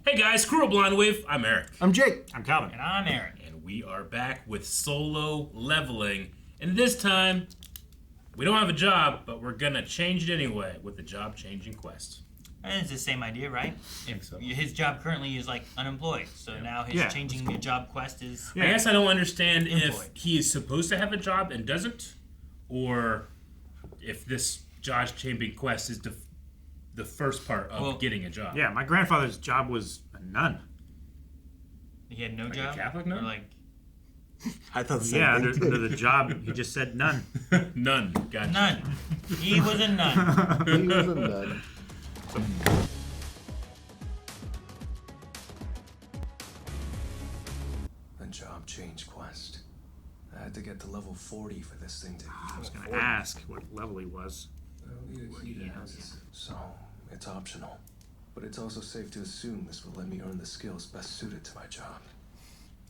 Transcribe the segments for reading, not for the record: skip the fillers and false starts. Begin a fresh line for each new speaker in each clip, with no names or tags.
Hey guys, Squirrel Blonde Wave. I'm Eric.
I'm Jake.
I'm Calvin.
And I'm Aaron.
And we are back with solo leveling. And this time, we don't have a job, but we're gonna change it anyway with the job changing quest.
And it's the same idea, right?
Think so.
His job currently is like unemployed, so now his changing the job quest is.
I guess I don't understand
employed.
if he is supposed to have a job and doesn't, or if this job changing quest is the first part of getting a job.
Yeah, my grandfather's job was a nun.
He had no
Like a
job.
Catholic nun?
Or like,
I thought the same
Yeah,
thing.
under the job, he just said none.
None. Gotcha.
none. He was a nun.
He was a nut.
A job change quest. I had to get to level 40 for this thing to
I was
heal.
going to ask what level he was.
So, it's optional. But it's also safe to assume this will let me earn the skills best suited to my job.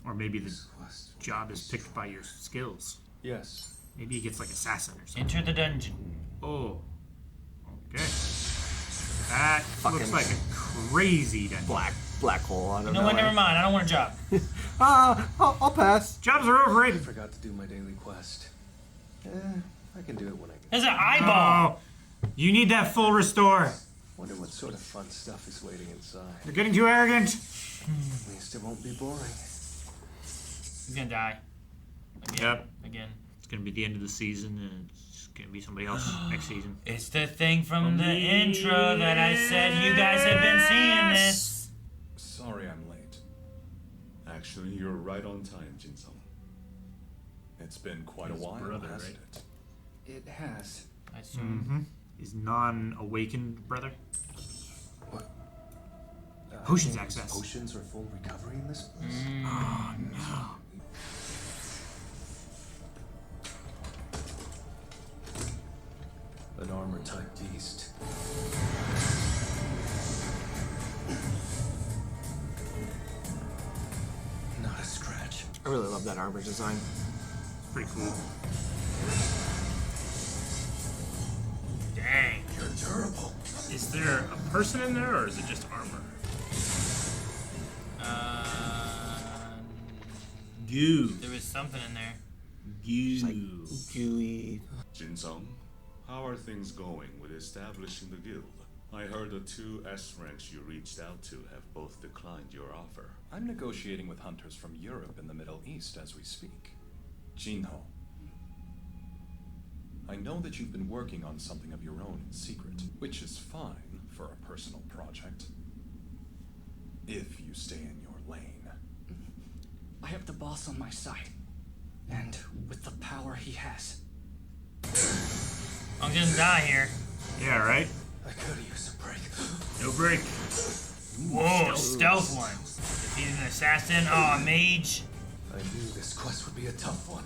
Or maybe the
This quest will
job
be
is picked by your skills.
Yes.
Maybe he gets like assassin or something.
Enter the dungeon.
Oh. Okay. That looks
Fucking
like a crazy dungeon.
Black hole. I don't
You
know.
know what? Never mind. I don't want a job.
I'll pass.
Jobs are
I
overrated.
forgot to do my daily quest. I can do it when I get.
There's an eyeball.
Oh, you need that full restore.
Wonder what sort of fun stuff is waiting inside.
You're getting too arrogant.
At least it won't be boring.
He's gonna die. Again.
Yep.
Again.
It's going to be the end of the season, and it's going to be somebody else next season.
It's the thing from the intro that I said you guys have been seeing this.
Sorry I'm late. Actually, you're right on time, Jinwoo. It's been quite a
His
while,
brother,
hasn't
right?
it?
It has.
I assume.
His non-awakened brother.
What?
Potions
I think
access.
Potions or full recovery in this place?
Oh, no.
An armor-type beast. Not a scratch.
I really love that armor design.
Pretty cool.
Dang.
You're durable.
Is there a person in there, or is it just armor? Goo.
There was something in there.
Goo.
Gooey.
Jinwoo, how are things going with establishing the guild? I heard the two S ranks you reached out to have both declined your offer.
I'm negotiating with hunters from Europe and the Middle East as we speak. Jinwoo, I know that you've been working on something of your own in secret, which is fine for a personal project. If you stay in your lane.
I have the boss on my side. And with the power he has.
I'm gonna die here.
Yeah, right?
I could use a break.
No break.
Whoa, stealth one. If he's an assassin, oh, a mage.
I knew this quest would be a tough one.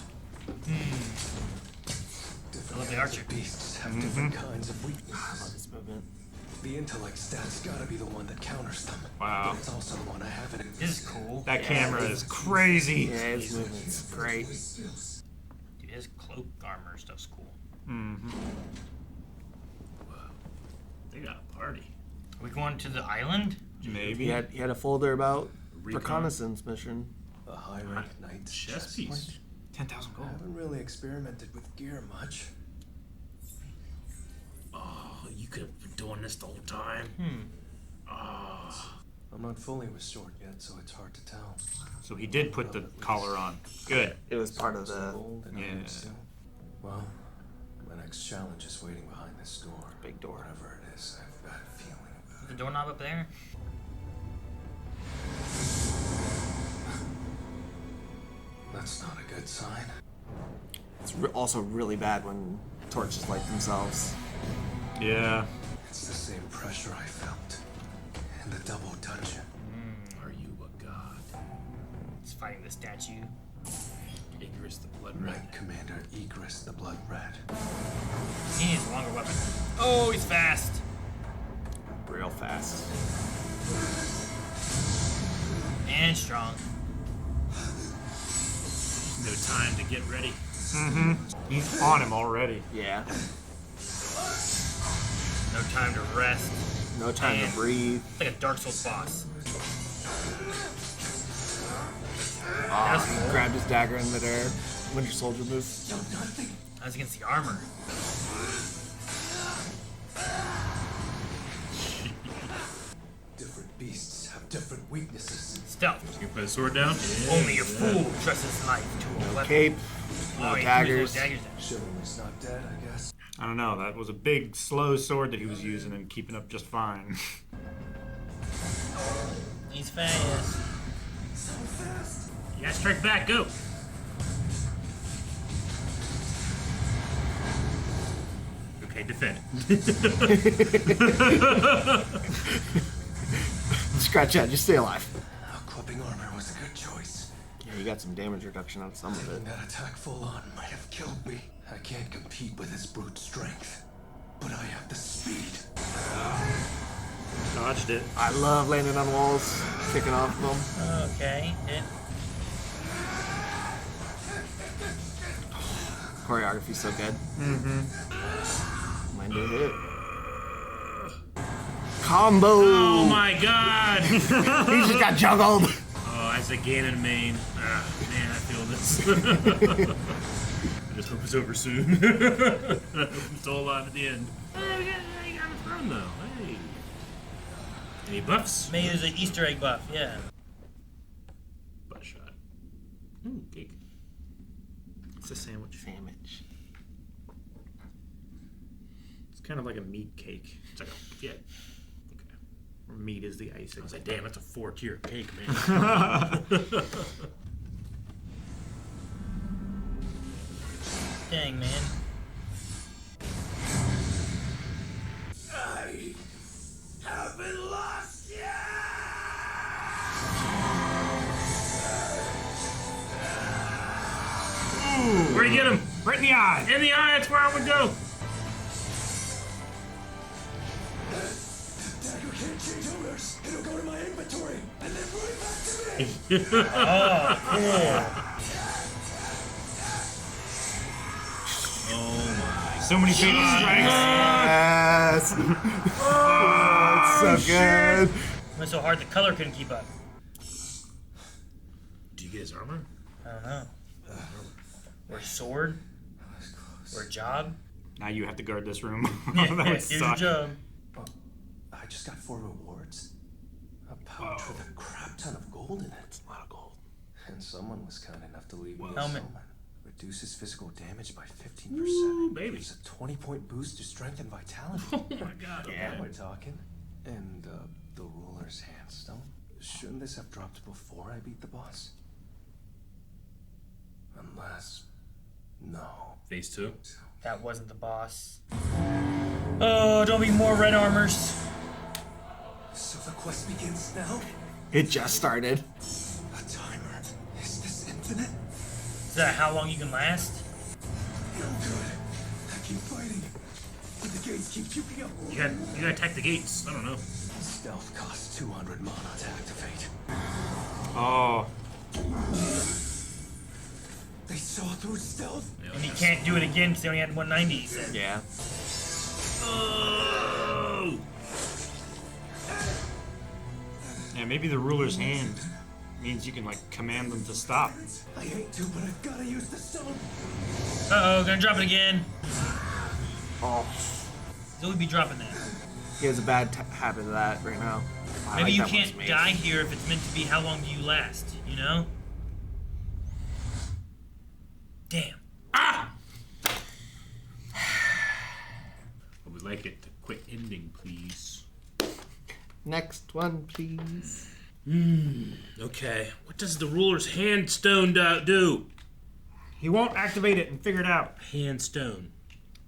I love the archer.
Beasts have different kinds of
I love
weaknesses.
this movement.
The intellect stat's gotta be the one that counters them.
Wow.
But it's also the one I haven't.
This is cool.
That camera is crazy.
Yeah, his movement's great.
Dude, his cloak armor stuff's cool.
They got a party.
Are we going to the island?
Maybe.
He had a folder about
Recon.
reconnaissance mission.
A high-ranked knight's
Chess
chess
piece.
point.
10,000
I
gold.
haven't really experimented with gear much.
Oh, you could have been doing this the whole time.
I'm not fully restored yet, so it's hard to tell.
So he did put the collar on. Good.
It was part of
Some
the
gold and
yeah.
iron still. Well, my next challenge is waiting behind this door.
big door.
Whatever it is, I've got a feeling about
The doorknob up there?
it. That's not a good sign.
It's also really bad when torches light themselves.
Yeah.
It's the same pressure I felt in the double dungeon.
Are you a god?
He's fighting the statue.
Igris the Blood Red.
Knight Commander Igris the Blood Red.
He needs a longer weapon. Oh, he's fast.
Real fast.
And strong.
No time to get ready.
He's on him already.
Yeah.
No time to rest.
No time
Man.
to breathe.
It's like a Dark Souls boss.
Grabbed his dagger in midair. Winter Soldier move.
That's against the armor.
Different beasts have different weaknesses.
Stealth.
You put a sword down?
Only a fool trusts his life to a weapon.
Cape.
Oh,
No
he threw his
daggers.
daggers down.
Chivalry's not dead, I guess.
I don't know. That was a big, slow sword that he was using and keeping up just fine.
He's fast.
You gotta strike back, go! Okay, defend.
Scratch that, just stay alive.
Equipping armor was a good choice.
Yeah, you got some damage reduction on some of it.
Taking that attack full on might have killed me. I can't compete with his brute strength, but I have the speed.
Dodged it.
I love landing on walls, kicking off them.
Okay. Hit.
Choreography's so good. Mine did hit. Combo!
Oh my god!
He just got juggled!
Oh, as a Ganon main. Ah, man, I feel this. I just hope it's over soon. I hope I'm still alive at the end. Hey, we got a throne though. Hey. Any buffs?
Maybe there's an Easter egg buff, yeah.
Butt shot. Ooh, cake.
It's a sandwich.
Sandwich.
It's kind of like a meat cake.
It's like, yeah. Okay.
Where meat is the icing.
I was like, damn, that's a 4-tier cake, man.
Dang, man.
I haven't lost yet!
Where'd you get him?
Right in the eye!
In the eye, that's where I would go.
Dagger can't change owners. It'll go to my inventory and then right back to me.
Oh my.
So many fatal strikes.
Yes! Oh, it's so good.
It went so hard the color couldn't keep up.
Do you get his armor?
I don't know. Or sword? Or job?
Now you have to guard this room.
Yeah,
That would
here's your
suck.
job.
I just got 4 rewards. A pouch with a crap ton of gold in it. It's a lot of gold. And someone was kind enough to leave me a
Helmet.
summon. Reduces physical damage by 15%.
Ooh, baby.
Gives a 20-point boost to strength and vitality.
Oh my god.
Now
Okay.
we're talking. And the ruler's handstone. Shouldn't this have dropped before I beat the boss? Unless... No.
Phase 2.
That wasn't the boss. Oh, don't be more red armors.
So the quest begins now?
It just started.
A timer. Is this infinite?
Is that how long you can last?
No good. I keep fighting. But the gates keep puking up.
You gotta attack the gates. I don't know.
Stealth costs 200 mana to activate.
Oh,
They saw through stealth?
And he can't do it again because he only had 190, he said.
Yeah.
Oh!
yeah. Maybe the ruler's hand means you can like command them to stop.
I hate to, but I've gotta use the stone.
Uh-oh, gonna drop it again.
Oh,
He'll always be dropping that.
he has a bad habit of that right now. I
Maybe
like
you
that
can't
one's made.
die here if it's meant to be how long do you last, you know? Damn.
Ah! I would like it to quit ending, please.
Next one, please.
Okay. What does the ruler's hand stone do?
He won't activate it and figure it out.
Hand stone.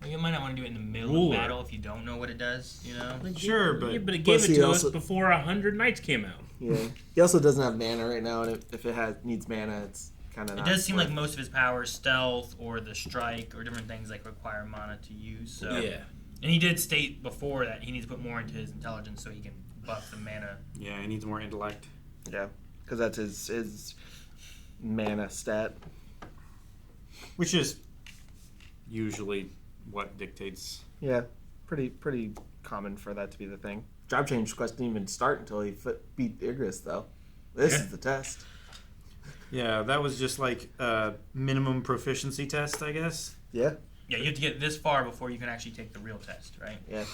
Well, you might not want to do it in the middle
Ruler.
of battle if you don't know what it does, you know?
Sure, but
Yeah, but it
Plus
gave it
he
to
also-
us before 100 Knights came out.
Yeah. He also doesn't have mana right now, and if it needs mana, it's kind of.
It does seem like most of his powers, stealth or the strike or different things like require mana to use. So
Yeah.
and he did state before that he needs to put more into his intelligence so he can buff the mana.
yeah, he needs more intellect.
Yeah, because that's his mana stat.
Which is usually what dictates.
Yeah, pretty common for that to be the thing. Job change quest didn't even start until he beat Igris, though. This is the test.
Yeah, that was just like a minimum proficiency test, I guess.
Yeah.
Yeah, you have to get this far before you can actually take the real test, right?
Yeah.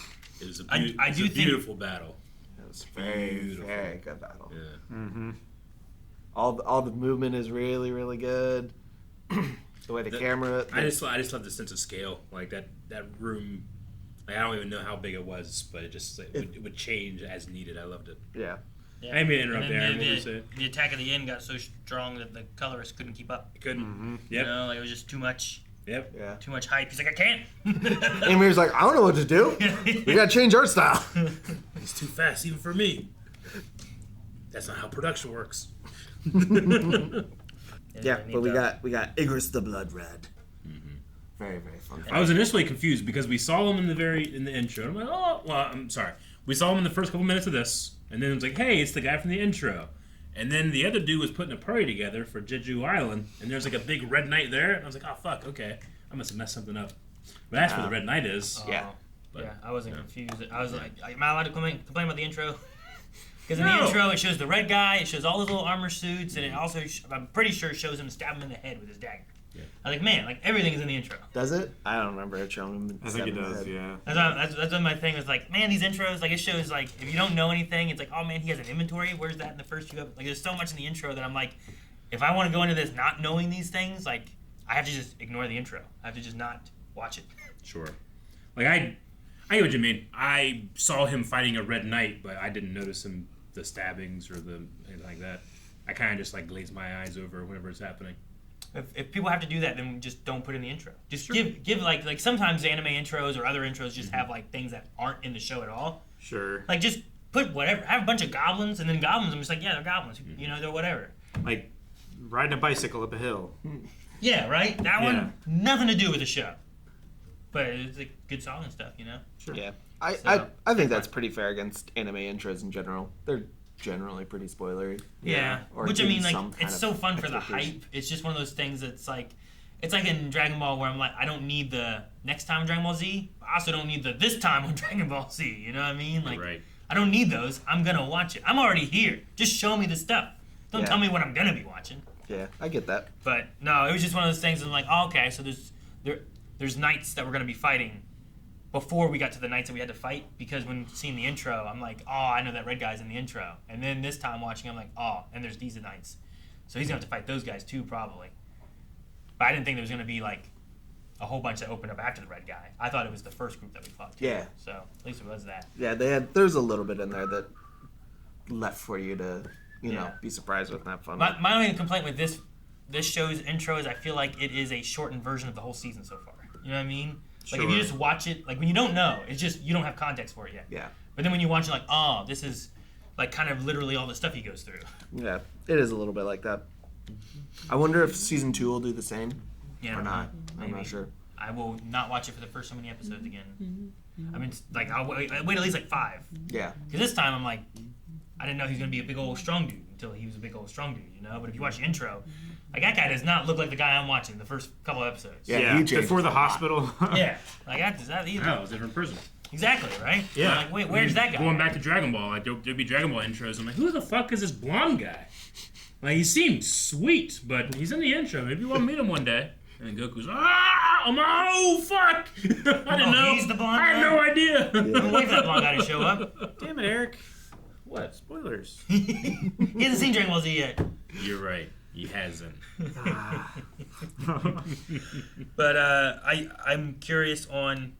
It was a,
I do think-
beautiful battle.
It was very,
Beautiful.
very good battle.
Yeah.
Mm-hmm.
All the movement is really, really good. The way the camera.
I just love the sense of scale. Like that room. Like, I don't even know how big it was, but it would change as needed. I loved it.
Yeah.
Yeah.
I didn't mean to interrupt
And then
Aaron. What were you saying?
the attack at the end got so strong that the colorist couldn't keep up.
You couldn't.
Mm-hmm.
You
Yep.
know, like it was just too much
Yep.
Yeah.
hype. He's like, I can't.
Amir's like, I don't know what to do. We gotta change art style.
It's too fast even for me. That's not how production works.
Yeah, but we got Igris the Blood Red. Very, very fun.
I was initially confused because we saw him in the intro. I'm like, oh, well, I'm sorry. We saw him in the first couple minutes of this, and then it was like, hey, it's the guy from the intro. And then the other dude was putting a party together for Jeju Island, and there's like a big red knight there, and I was like, oh fuck, okay, I must have messed something up. But that's where the red knight is.
Yeah.
But,
I wasn't
yeah.
confused. I was like, am I allowed to complain about the intro? Because in the
No.
intro, it shows the red guy, it shows all his little armor suits, and it also, I'm pretty sure, shows him stab him in the head with his dagger.
Yeah.
I was like, man, like everything is in the intro.
Does it? I don't remember it showing him.
I think it does, yeah.
That's what my thing was like, man, these intros, like it shows like, if you don't know anything, it's like, oh man, he has an inventory. Where's that in the first few episodes? Like there's so much in the intro that I'm like, if I want to go into this not knowing these things, like I have to just ignore the intro. I have to just not watch it.
Sure. Like, I get what you mean. I saw him fighting a red knight, but I didn't notice him, the stabbings or anything like that. I kind of just like glaze my eyes over whenever it's happening.
If people have to do that, then just don't put in the intro. Just give like sometimes anime intros or other intros just have like things that aren't in the show at all.
Sure.
Like just put whatever. Have a bunch of goblins, and then goblins. I'm just like, yeah, they're goblins. You know, they're whatever.
Like riding a bicycle up a hill.
Yeah, right. That
Yeah.
one nothing to do with the show, but it's like good song and stuff. You know.
Sure.
Yeah.
So,
I think that's pretty fair against anime intros in general. They're generally pretty spoilery.
Yeah,
Or
which I
give
mean,
you
like,
some kind
it's
of
so fun for the
expectation.
hype. It's just one of those things that's like, it's like in Dragon Ball where I'm like, I don't need the next time Dragon Ball Z. I also don't need the this time on Dragon Ball Z. You know what I mean? Like,
Right.
I don't need those. I'm gonna watch it. I'm already here. Just show me the stuff. Don't
Yeah.
tell me what I'm gonna be watching.
Yeah, I get that.
But no, it was just one of those things. I'm like, oh, okay, so there's knights that we're gonna be fighting before we got to the knights that we had to fight, because when seeing the intro, I'm like, oh, I know that red guy's in the intro. And then this time watching, I'm like, oh, and there's these knights. So he's going to have to fight those guys too, probably. But I didn't think there was going to be, like, a whole bunch that opened up after the red guy. I thought it was the first group that we fought too.
Yeah.
So at least it was that.
Yeah, there's a little bit in there that left for you to, you know,
Yeah.
be surprised with and have fun.
My only complaint with this show's intro is I feel like it is a shortened version of the whole season so far. You know what I mean? Like if you
Sure.
just watch it, like when you don't know, it's just you don't have context for it yet.
Yeah.
But then when you watch it, like, oh, this is like kind of literally all the stuff he goes through.
Yeah, it is a little bit like that. I wonder if season 2 will do the same
Yeah, I
or
don't
not.
know.
I'm not
Maybe.
sure.
I will not watch it for the first so many episodes again. I mean, like I wait at least like 5.
Yeah.
Because this time I'm like, I didn't know he was gonna be a big old strong dude until he was a big old strong dude, you know. But if you watch the intro, like that guy does not look like the guy I'm watching the first couple episodes.
Yeah,
Yeah,
he changed
before
a
the
lot.
hospital.
Yeah, like that either.
Oh, it was a different prison.
Exactly, right?
Yeah.
I'm like, wait, where's that guy?
Going back to Dragon Ball, like there'd be Dragon Ball intros. I'm like, who the fuck is this blonde guy? Like he seemed sweet, but he's in the intro. Maybe we'll meet him one day. And then Goku's, oh fuck! I didn't know.
He's the blonde
I had
guy?
no idea.
I've been waiting for that blonde guy to show up.
Damn it, Eric. What? Spoilers.
He hasn't seen Dragon Ball Z yet.
You're right. He hasn't.
But I'm curious on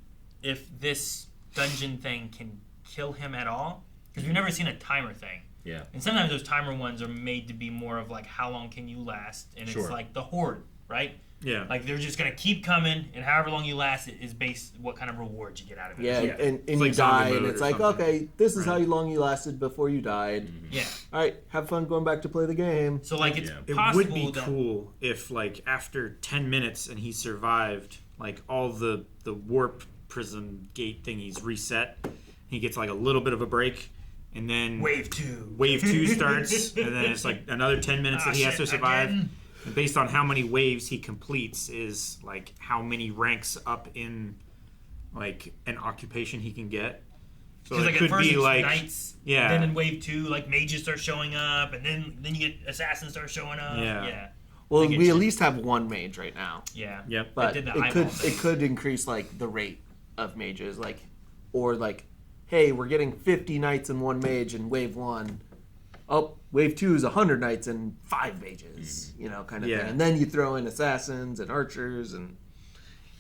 if this dungeon thing can kill him at all, because we've never seen a timer thing.
Yeah.
And sometimes those timer ones are made to be more of like how long can you last, and
Sure.
it's like the horde, right?
Yeah.
Like they're just gonna keep coming, and however long you last is based what kind of rewards you get out of it.
Yeah,
Yeah.
and you
like zombie
die, and
mode
it's
or
like,
something.
okay, this is how long you lasted before you died.
Yeah.
All right, have fun going back to play the game.
So like it's
Yeah.
It
possible
would be
that
cool if, like, after 10 minutes and he survived, like, all the warp prison gate thingies reset. He gets, like, a little bit of a break, and then
wave 2.
wave 2 starts, and then it's, like, another 10 minutes that he has to survive.
Again.
And based on how many waves he completes is, like, how many ranks up in, like, an occupation he can get. So
Because
it
like
could
at first
be
it's
like
knights,
yeah.
then in wave 2, like mages start showing up, and then you get assassins start showing up.
Yeah.
Well,
Like,
we
it's
at
just-
least have one mage right now,
Yeah.
Yep.
but
did the
it
eyeball
could
thing.
increase like the rate of mages, like, or like, hey, we're getting 50 knights and one mage in wave 1. Oh, wave 2 is 100 knights and 5 mages, you know, kind of
Yeah.
thing. And then you throw in assassins and archers, and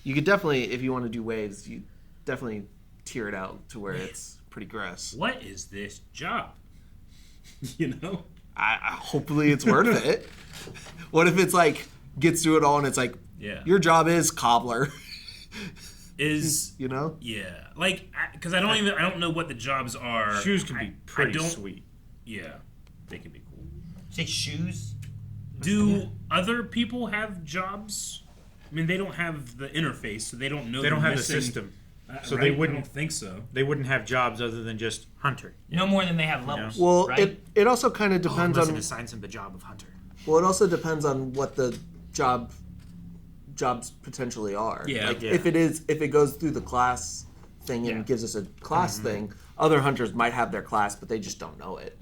you could definitely, if you want to do waves, you definitely tier it out to where it's pretty gross.
What is this job? You know?
Hopefully it's worth it. What if it's like gets through it all and it's like,
Yeah.
your job is cobbler,
Is
you know?
yeah, like because I don't know what the jobs are.
Shoes can be
I
pretty
don't-
sweet.
Yeah, they can be cool.
Say shoes.
Do other people have jobs? I mean, they don't have the interface, so they don't know.
They don't
they're
have the
missing-
system, so
right?
they
I
wouldn't.
don't think so.
They wouldn't have jobs other than just hunter.
No more than they have levels.
Well,
right?
it also kind of depends
Unless
on.
it assigns him the job of hunter.
Well, it also depends on what the jobs potentially are.
Yeah.
Like
Yeah.
if it goes through the class thing and
Yeah.
gives us a class thing, other hunters might have their class, but they just don't know it.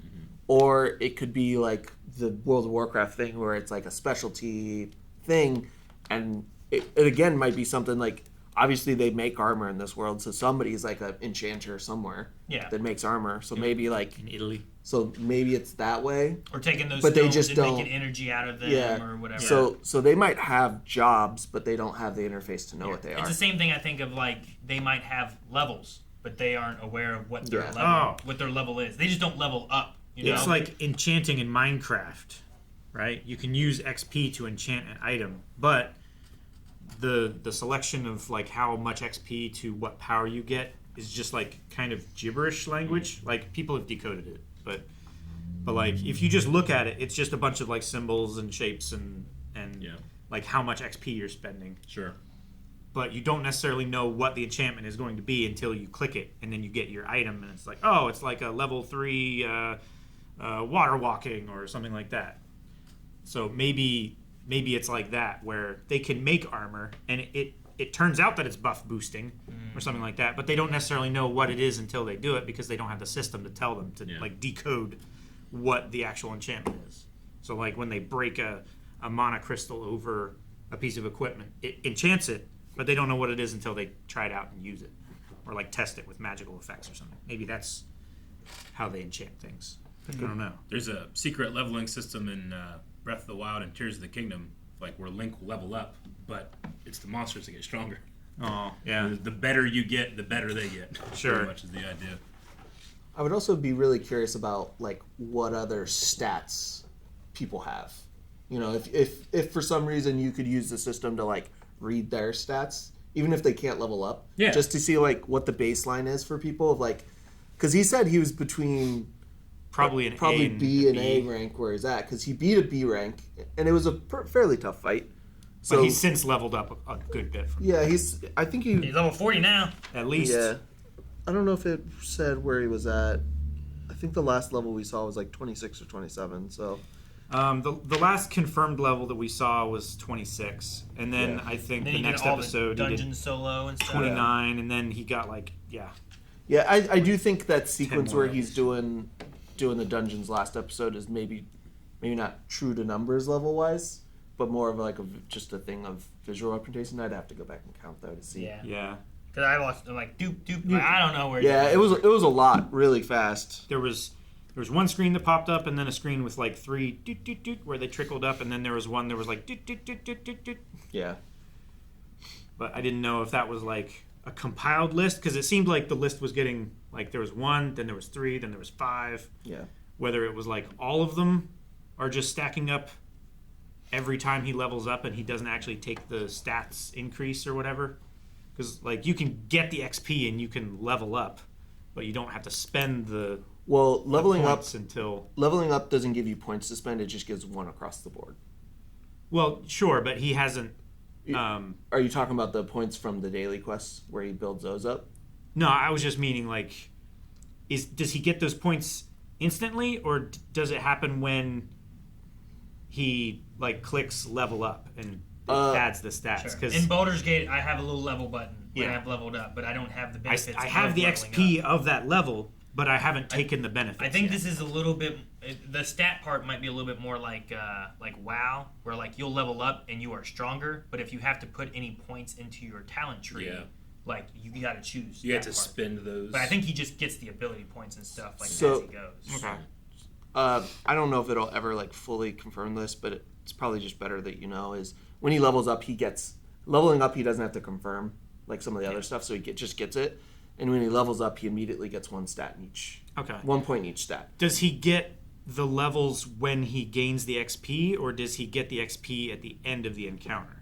Or it could be like the World of Warcraft thing where it's like a specialty thing, and it again might be something like, obviously they make armor in this world, so somebody's like an enchanter somewhere
Yeah.
that makes armor. So maybe like,
In Italy.
so maybe it's that way.
Or taking those
But they
stones
just
and
don't-
making energy out of them
Yeah.
or whatever.
So they might have jobs, but they don't have the interface to know what they
It's
are.
the same thing I think of, like they might have levels, but they aren't aware of what their
Yeah.
level what their level is. They just don't level up. You know?
It's like enchanting in Minecraft, right? You can use XP to enchant an item, but the selection of like how much XP to what power you get is just like kind of gibberish language. Like people have decoded it, but like if you just look at it, it's just a bunch of like symbols and shapes and
Yeah.
like how much XP you're spending.
Sure.
But you don't necessarily know what the enchantment is going to be until you click it, and then you get your item, and it's like, oh, it's like a level 3 water walking or something like that. So maybe it's like that, where they can make armor, and it turns out that it's buff boosting or something like that, but they don't necessarily know what it is until they do it because they don't have the system to tell them to like decode what the actual enchantment is. So like when they break a mana crystal over a piece of equipment, it enchants it, but they don't know what it is until they try it out and use it, or like test it with magical effects or something. Maybe that's how they enchant things. I don't know.
There's a secret leveling system in Breath of the Wild and Tears of the Kingdom, like where Link will level up, but it's the monsters that get stronger.
Oh yeah,
The better you get, the better they get.
Sure.
Pretty much is the idea.
I would also be really curious about like what other stats people have. You know, if for some reason you could use the system to like read their stats, even if they can't level up,
Yeah.
just to see like what the baseline is for people of like, because he said he was between
probably an A and
B and A
B.
rank where he's at, because he beat a B rank and it was a fairly tough fight. So
But he's since leveled up a good bit from
yeah, I think he
He's level 40 now.
at least.
yeah. I don't know if it said where he was at. I think the last level we saw was like 26 or 27. So
The last confirmed level that we saw was 26, and then
Yeah.
I think
Then
the
you
next
did all
episode
the
he
dungeon
did
solo and stuff.
29, and then he got like
yeah, I do think that sequence
more
where he's doing the dungeons last episode is maybe not true to numbers level wise, but more of like just a thing of visual representation. I'd have to go back and count though to see.
Yeah.
yeah.
Because I lost, I'm like, doop, doop. Like, I don't know where
Yeah, it was a lot really fast.
There was one screen that popped up, and then a screen with like 3 doot, doot, doot, where they trickled up, and then there was one that was like doot, doot, doot, doot, doot, doot.
Yeah.
But I didn't know if that was like a compiled list, because it seemed like the list was getting like there was 1, then there was 3, then there was 5.
Yeah.
Whether it was like all of them are just stacking up every time he levels up, and he doesn't actually take the stats increase or whatever. Because like you can get the XP and you can level up, but you don't have to spend the
Well, leveling up
points until.
doesn't give you points to spend. It just gives one across the board.
Well, sure, but he hasn't.
Are you talking about the points from the daily quests where he builds those up?
No, I was just meaning like, does he get those points instantly, or does it happen when he like clicks level up and it adds the stats?
Sure.
Because
In Baldur's Gate, I have a little level button. when
Yeah.
I've leveled up, but I don't have the
I
benefits.
have
of
the
leveling
XP
up.
of that level, but I haven't taken the benefits.
I think
yet.
this is a little bit. The stat part might be a little bit more like WoW, where like you'll level up and you are stronger, but if you have to put any points into your talent tree,
Yeah.
like you got to choose.
You have
that
to
part.
spend those.
But I think he just gets the ability points and stuff like
So-
as he goes.
Okay.
I don't know if it'll ever like fully confirm this, but it's probably just better that you know is when he levels up, he gets leveling up. He doesn't have to confirm like some of the other stuff, so he just gets it. And when he levels up, he immediately gets one stat in each.
Okay.
1 point in each stat.
Does he get the levels when he gains the XP, or does he get the XP at the end of the encounter?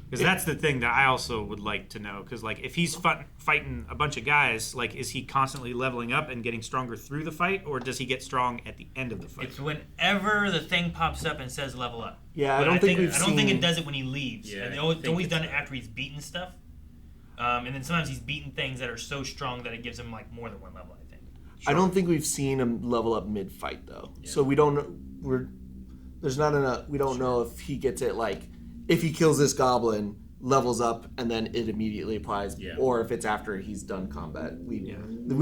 Because that's the thing that I also would like to know. Because like, if he's fighting a bunch of guys, like, is he constantly leveling up and getting stronger through the fight, or does he get strong at the end of the fight?
It's whenever the thing pops up and says level up.
Yeah,
But
I don't think we've
I don't think
seen-
it does it when he leaves.
Yeah,
And
I
it's
think
always
it's
done it after he's beaten stuff. And then sometimes he's beaten things that are so strong that it gives him like more than one level, I think.
I don't think we've seen him level up mid fight though. So we don't know. There's not enough. We don't know if he gets it like if he kills this goblin, levels up, and then it immediately applies,
Yeah.
or if it's after he's done combat. We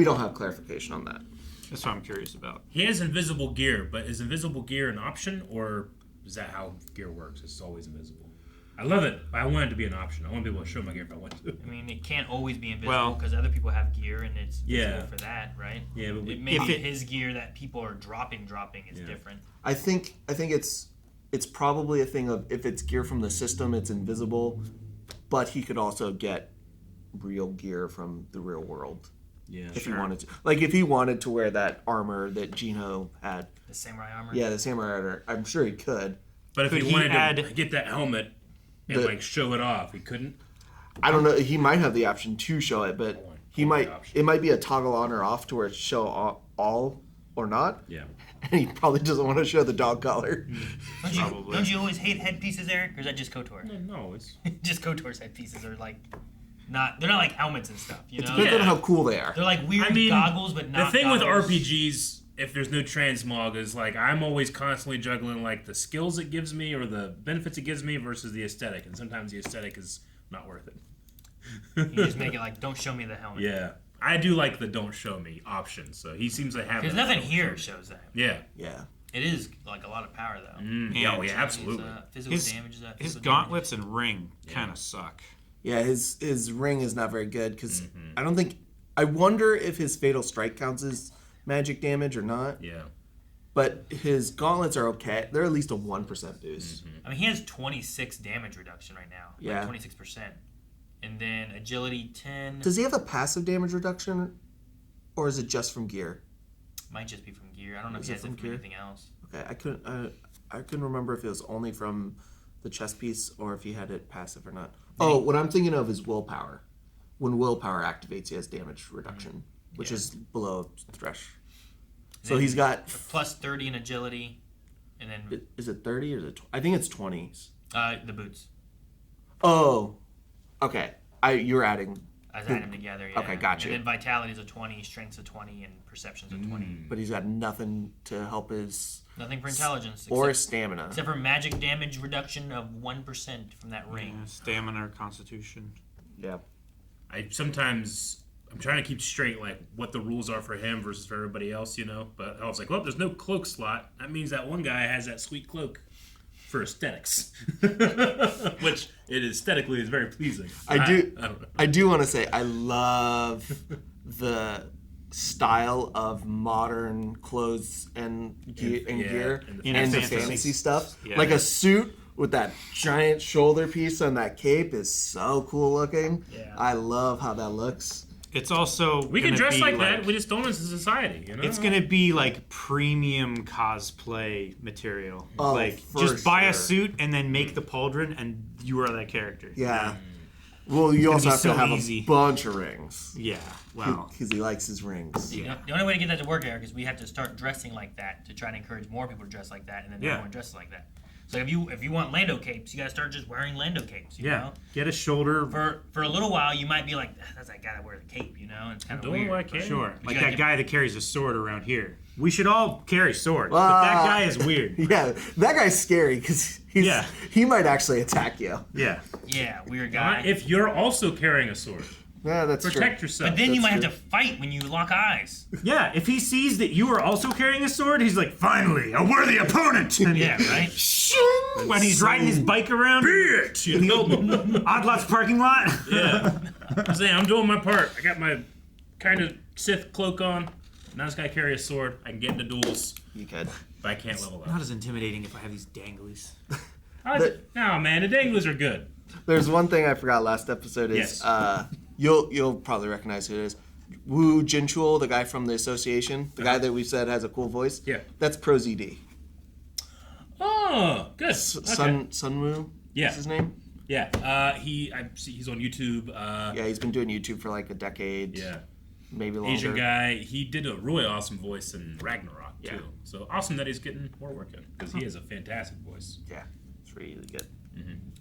don't have clarification on that.
That's what I'm curious about.
He has invisible gear, but is invisible gear an option, or is that how gear works? It's always invisible. I love it, but I want it to be an option. I want to be able to show my gear if I want to.
I mean, it can't always be invisible
Well-
because other people have gear and it's visible
Yeah.
for that, right?
Yeah, but
Maybe his gear that people are dropping is different.
I think it's probably a thing of if it's gear from the system, it's invisible, but he could also get real gear from the real world.
Yeah,
If he wanted to, like if he wanted to wear that armor that Gino had,
The samurai armor.
yeah, the samurai armor, I'm sure he could.
But if
Could
he
he
wanted to
add-
get that helmet and
The-
like show it off, he couldn't.
I don't know. He might have the option to show it, but he might. It might be a toggle on or off to where it's show all or not.
Yeah.
And he probably doesn't want to show the dog collar.
Don't you always hate headpieces, Eric? Or is that just KOTOR?
No, it's
Just KOTOR's headpieces are like they're not like helmets and stuff, you know?
Depends on how cool they are.
They're like weird goggles, but not
the thing
goggles.
with RPGs. If there's no transmog, is like I'm always constantly juggling like the skills it gives me or the benefits it gives me versus the aesthetic, and sometimes the aesthetic is not worth it.
You just make it like, don't show me the helmet.
Yeah, I do like the "don't show me" option. So he seems to have.
Because
that
nothing
"don't
here
show me."
shows that.
Yeah.
Yeah.
It is like a lot of power though.
Yeah, absolutely.
Physical damage is up.
His
physical
gauntlets and ring kind of suck.
Yeah, his ring is not very good because I don't think. I wonder if his fatal strike counts as magic damage or not.
Yeah.
But his gauntlets are okay. They're at least a 1% boost.
I mean, he has 26 damage reduction right now.
Yeah.
Like 26%. And then agility 10.
Does he have a passive damage reduction, or is it just from gear?
Might just be from gear. I don't know if
Is
he
it
has it
from
from
gear?
anything else.
Okay, I couldn't remember if it was only from the chest piece or if he had it passive or not. Oh, what I'm thinking of is willpower. When willpower activates, he has damage reduction, which is below thresh. So
then
he's got.
Plus 30 in agility. And then
Is it 30 or is it? I think it's 20.
the boots.
Oh, okay. You're adding,
I add them together, yeah.
Okay, gotcha.
And then vitality is a 20, strength's a 20, and perception's a 20.
but he's got nothing to help his
Nothing for intelligence.
or his
except,
stamina.
except for magic damage reduction of 1% from that ring.
Yeah, stamina or constitution.
Yeah.
I'm trying to keep straight like what the rules are for him versus for everybody else, you know. But I was like, well, there's no cloak slot. That means that one guy has that sweet cloak for aesthetics, which it aesthetically is very pleasing.
I
don't know.
I do want to say I love the style of modern clothes and gear and,
yeah,
gear
and
and
the
the
fantasy.
fantasy stuff.
Yeah.
Like a suit with that giant shoulder piece on that cape is so cool looking.
Yeah.
I love how that looks.
It's also
We can
gonna
dress
be
like that. We just don't as a society, you know.
It's gonna be like premium cosplay material.
Oh,
like
for
just buy a
sure.
suit and then make the pauldron, and you are that character.
Yeah. Well, you also
be
have
so
to have
easy.
a bunch of rings.
Yeah. Wow.
Because he likes his rings.
You know, the only way to get that to work, Eric, is we have to start dressing like that to try to encourage more people to dress like that, and then
Yeah.
everyone dresses like that. So if you want Lando capes, you gotta start just wearing Lando capes. You
Yeah.
know?
Get a shoulder.
For a little while, you might be like, that's that guy that wears a cape, you know? And it's kind of
doing
weird.
what I
but-
can.
Sure.
you
Like
gotta
that
get-
guy that carries a sword around here. We should all carry swords, but that guy is weird.
Yeah, that guy's scary because he might actually attack you.
Yeah.
Yeah, weird guy.
If you're also carrying a sword,
Yeah, that's
protect
true.
yourself.
But then you
That's
might
true.
have to fight when you lock eyes.
Yeah, if he sees that you are also carrying a sword, he's like, finally, a worthy opponent! And
Yeah, right?
when he's riding his bike around
Bitch!
in the old Odd Lots parking lot.
Yeah. I'm saying, I'm doing my part. I got my kind of Sith cloak on. Now this guy carry a sword. I can get into duels,
You could.
but I can't level up.
Not as intimidating if I have these danglies.
No, man, the danglers are good.
There's one thing I forgot last episode is
Yes.
you'll probably recognize who it is. Woo Jinwoo, the guy from the association, the guy that we said has a cool voice.
Yeah.
That's Pro ZD.
Oh, good. Okay.
Sunwoo.
Yeah.
Is his name?
Yeah. He's on YouTube.
Yeah, he's been doing YouTube for like a decade.
Yeah.
Maybe longer.
Asian guy. He did a really awesome voice in Ragnarok
Yeah.
too. So awesome that he's getting more work in because he has a fantastic voice.
Yeah, it's really good.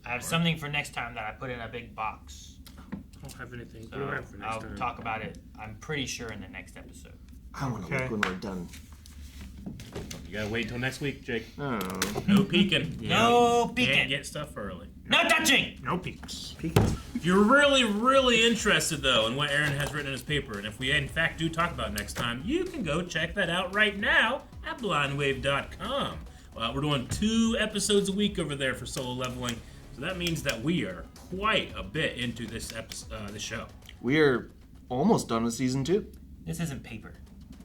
I have something for next time that I put in a big box.
I don't have anything.
So I'll talk about it, I'm pretty sure, in the next episode.
I want to
Okay.
look when we're done.
You gotta wait until next week, Jake.
Oh,
No peeking.
No
Can't
peeking.
get stuff early.
No touching!
No peeps.
If you're really, really interested, though, in what Aaron has written in his paper, and if we in fact do talk about it next time, you can go check that out right now at blindwave.com. We're doing 2 episodes a week over there for solo leveling, so that means that we are quite a bit into this show.
we are almost done with season 2.
This isn't paper.